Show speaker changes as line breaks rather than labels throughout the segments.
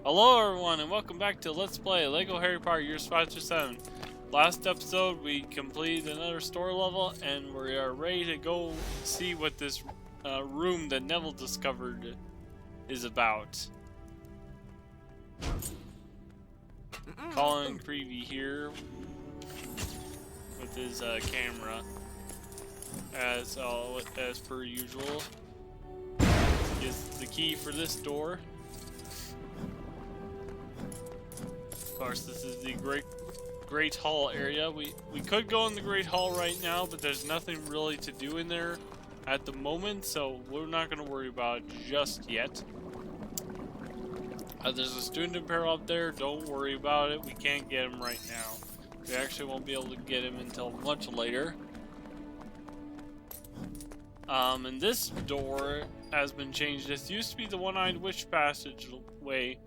Hello everyone and welcome back to Let's Play Lego Harry Potter Years 5 to 7. Last episode we completed another story level and we are ready to go see what this room that Neville discovered is about. Colin Creevy here with his camera as per usual. Is the key for this door. Of course, this is the Great Hall area. We could go in the Great Hall right now, but there's nothing really to do in there at the moment, so we're not going to worry about it just yet. There's a student in peril up there. Don't worry about it. We can't get him right now. We actually won't be able to get him until much later. And this door has been changed. This used to be the One-Eyed Witch passageway.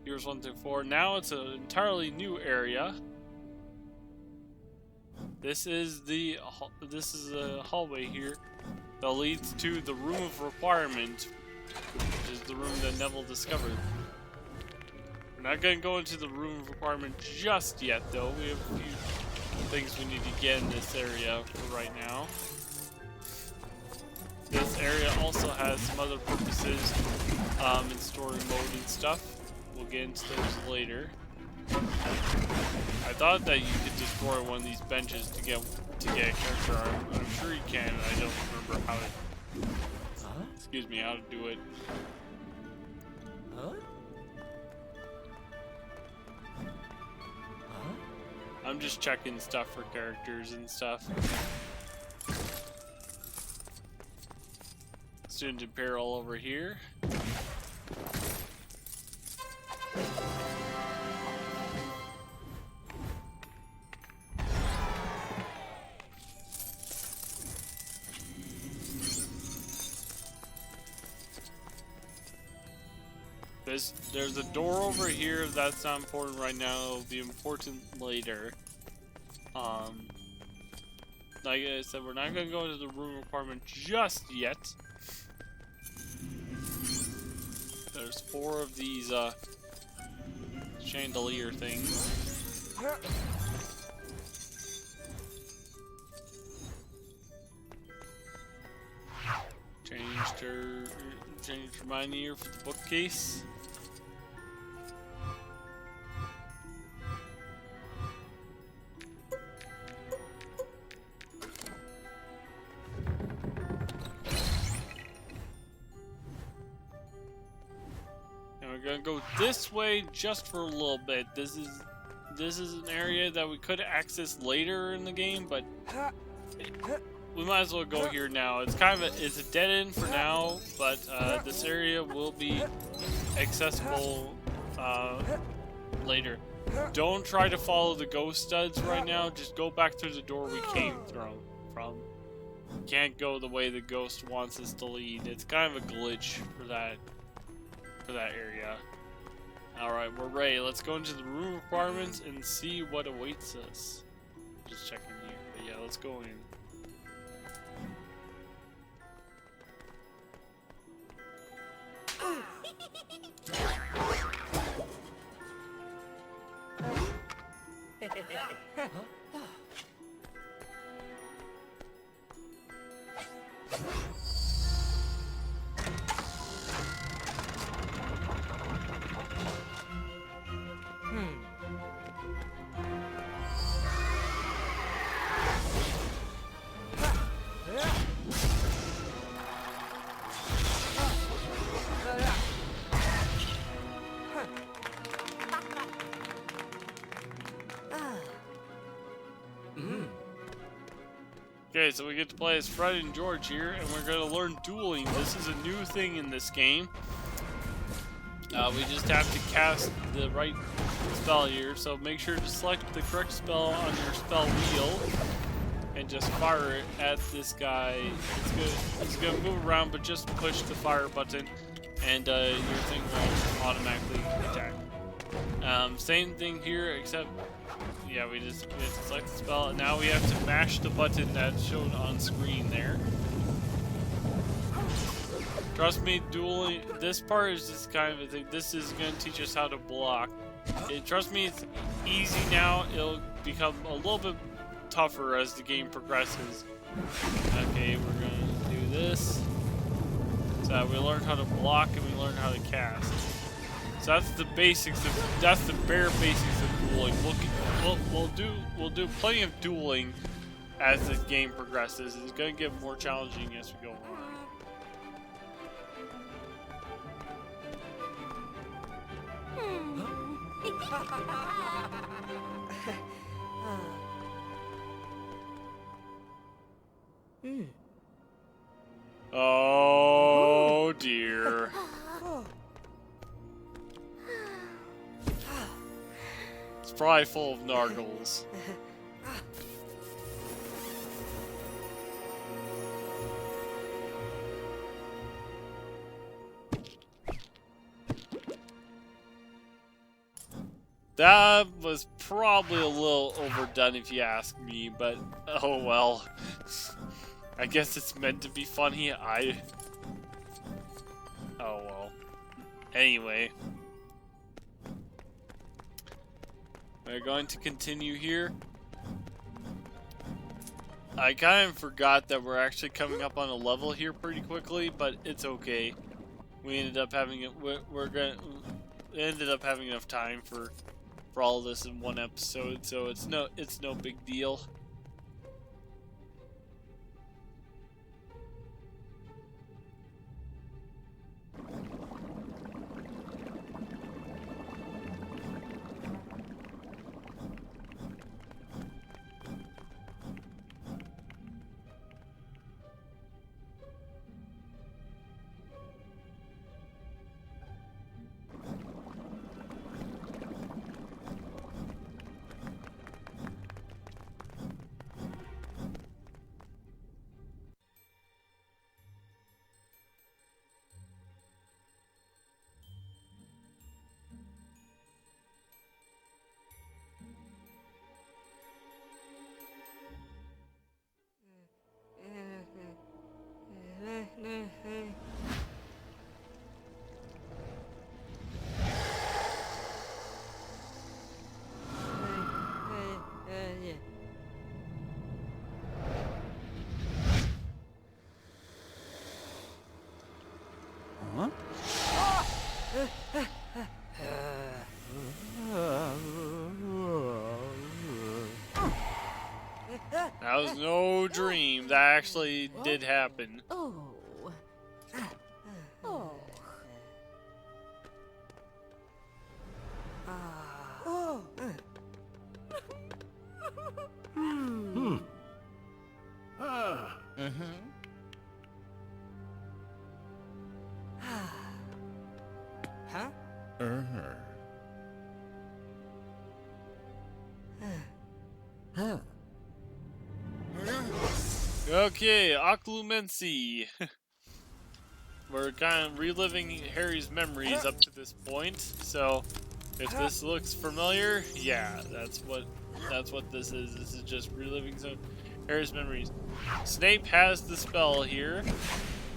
Here's 1 through 4. Now it's an entirely new area. This is a hallway here that leads to the Room of Requirement, which is the room that Neville discovered. We're not going to go into the Room of Requirement just yet, though. We have a few things we need to get in this area for right now. This area also has some other purposes in story mode and stuff. We'll get into those later. I thought that you could destroy one of these benches to get a character art. I'm sure you can, and I don't remember how to. How to do it. I'm just checking stuff for characters and stuff. Student in peril over here. There's a door over here. That's not important right now. It'll be important later. Like I said, we're not gonna go into the room requirement just yet. There's 4 of these chandelier things. Changed Hermione here for the bookcase. Gonna go this way just for a little bit. This is an area that we could access later in the game, but we might as well go here now. It's it's a dead end for now, but this area will be accessible later. Don't try to follow the ghost studs right now. Just go back through the door we came from. Can't go the way the ghost wants us to lead. It's kind of a glitch for that area. Alright, we're ready. Let's go into the room requirements and see what awaits us. Just checking here. But yeah, let's go in. Okay, so we get to play as Fred and George here, and we're going to learn dueling. This is a new thing in this game. We just have to cast the right spell here, so make sure to select the correct spell on your spell wheel and just fire it at this guy. It's gonna move around, but just push the fire button, and your thing will automatically attack. Same thing here, except yeah, we have to select the spell, and now we have to mash the button that's shown on screen there. Trust me, dueling. This part is just kind of a thing. This is going to teach us how to block. Trust me, it's easy now. It'll become a little bit tougher as the game progresses. Okay, we're going to do this. So we learn how to block and we learn how to cast. So that's the basics of, that's the bare basics of dueling. We'll do plenty of dueling as the game progresses. It's going to get more challenging as we go on. Oh dear. It's probably full of Nargles. That was probably a little overdone if you ask me, but oh well. I guess it's meant to be funny. Oh well. Anyway. We're going to continue here. I kind of forgot that we're actually coming up on a level here pretty quickly, but it's okay. We ended up having ended up having enough time for all of this in one episode, so it's no big deal. That was no dream. That actually did happen.
Oh. Oh. Oh. Huh? Huh.
Okay, Occlumency. We're kind of reliving Harry's memories up to this point, so if this looks familiar, yeah, that's what this is. This is just reliving some Harry's memories. Snape has the spell here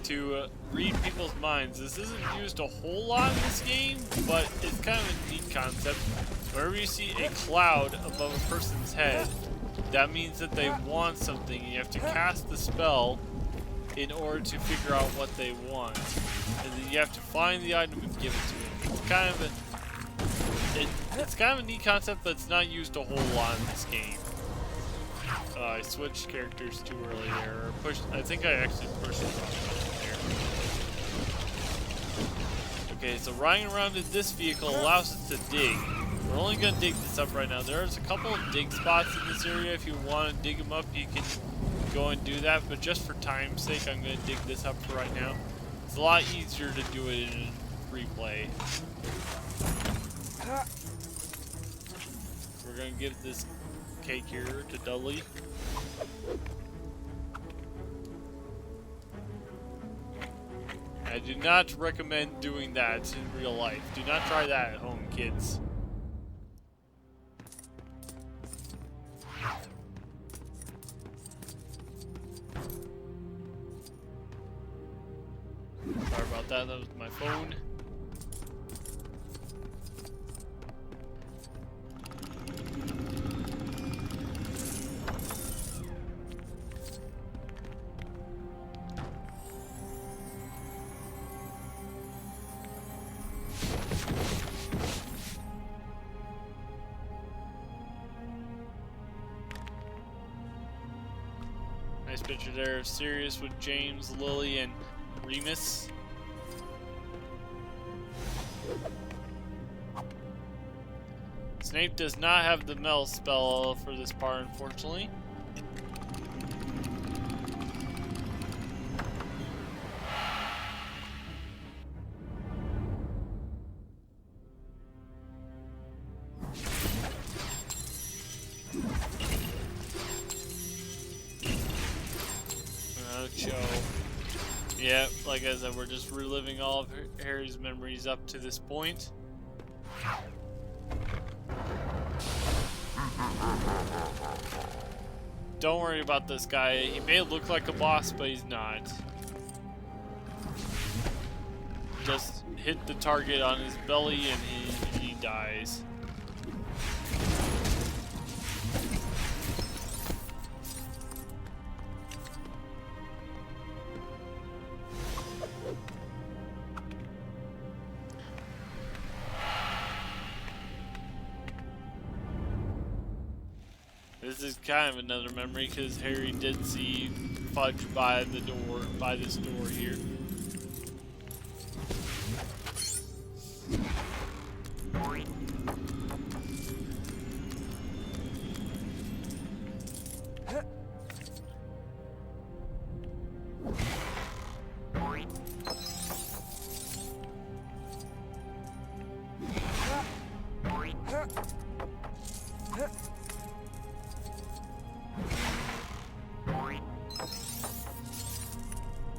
to read people's minds. This isn't used a whole lot in this game, but it's kind of a neat concept. Whenever you see a cloud above a person's head, that means that they want something. You have to cast the spell in order to figure out what they want. And then you have to find the item and give it to them. It's kind of a neat concept, but it's not used a whole lot in this game. I switched characters too early there. I think I actually pushed the wrong button there. Okay, so riding around in this vehicle allows us to dig. We're only going to dig this up right now. There's a couple of dig spots in this area. If you want to dig them up, you can go and do that. But just for time's sake, I'm going to dig this up for right now. It's a lot easier to do it in free play. We're going to give this cake here to Dudley. I do not recommend doing that in real life. Do not try that at home, kids. Sorry about that. That was my phone. Nice picture there of Sirius with James, Lily, and Remus. Snape does not have the melt spell for this part, unfortunately. Yeah, like I said, we're just reliving all of Harry's memories up to this point. Don't worry about this guy. He may look like a boss, but he's not. Just hit the target on his belly and he dies. This is kind of another memory because Harry did see Fudge by the door, by this door here.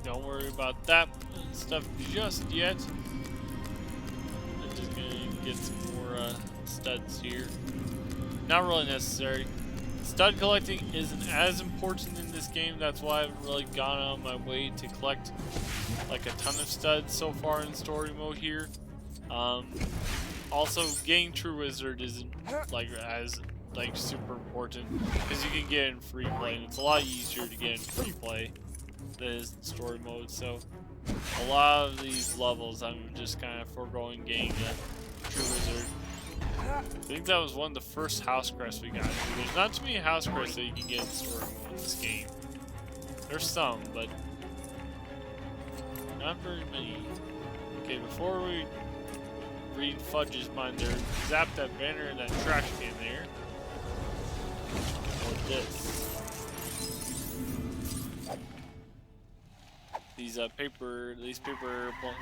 Don't worry about that stuff just yet. I'm just gonna get some more studs here. Not really necessary. Stud collecting isn't as important in this game. That's why I haven't really gone on my way to collect like a ton of studs so far in story mode here. Also, getting True Wizard isn't like as super important because you can get it in free play, and it's a lot easier to get in free play than is in story mode. So a lot of these levels I'm just kind of foregoing getting the True Wizard. I think that was one of the first house crests we got. There's not too many house crests that you can get in story mode in this game. There's some, but not very many. Okay, before we read Fudge's mind there, zap that banner and that trash can there. Or this. These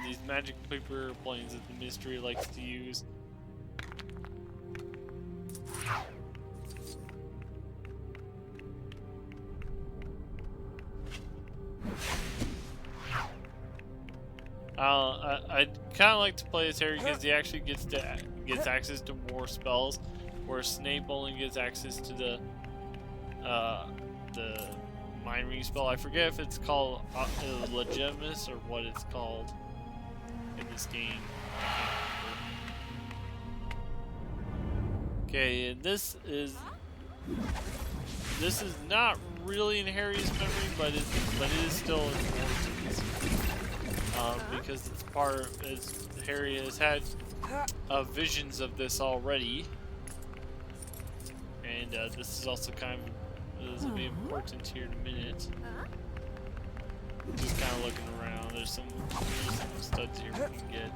these magic paper planes that the Ministry likes to use. I'd kind of like to play as Harry because he actually gets access to more spells, whereas Snape only gets access to the mind reading spell. I forget if it's called Legitimus or what it's called in this game. Okay, and this is not really in Harry's memory, but it is still important. Because Harry has had visions of this already, and this is also kind of will be important here in a minute. Just kind of looking around. There's some studs here we can get.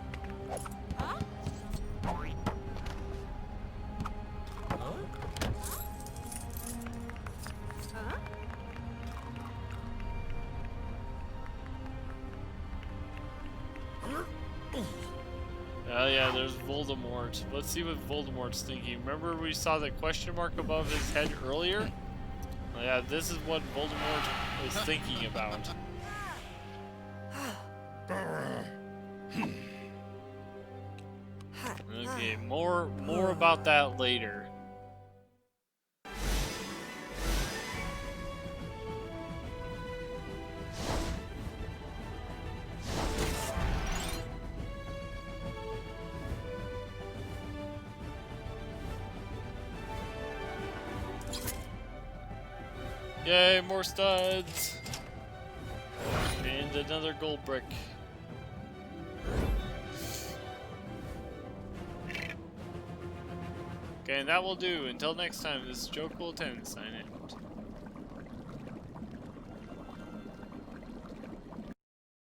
Yeah, there's Voldemort. Let's see what Voldemort's thinking. Remember we saw the question mark above his head earlier? Yeah, this is what Voldemort is thinking about. Okay, more about that later. Yay, more studs! And another gold brick. Okay, and that will do. Until next time, this is Joe Cool 10 signing out.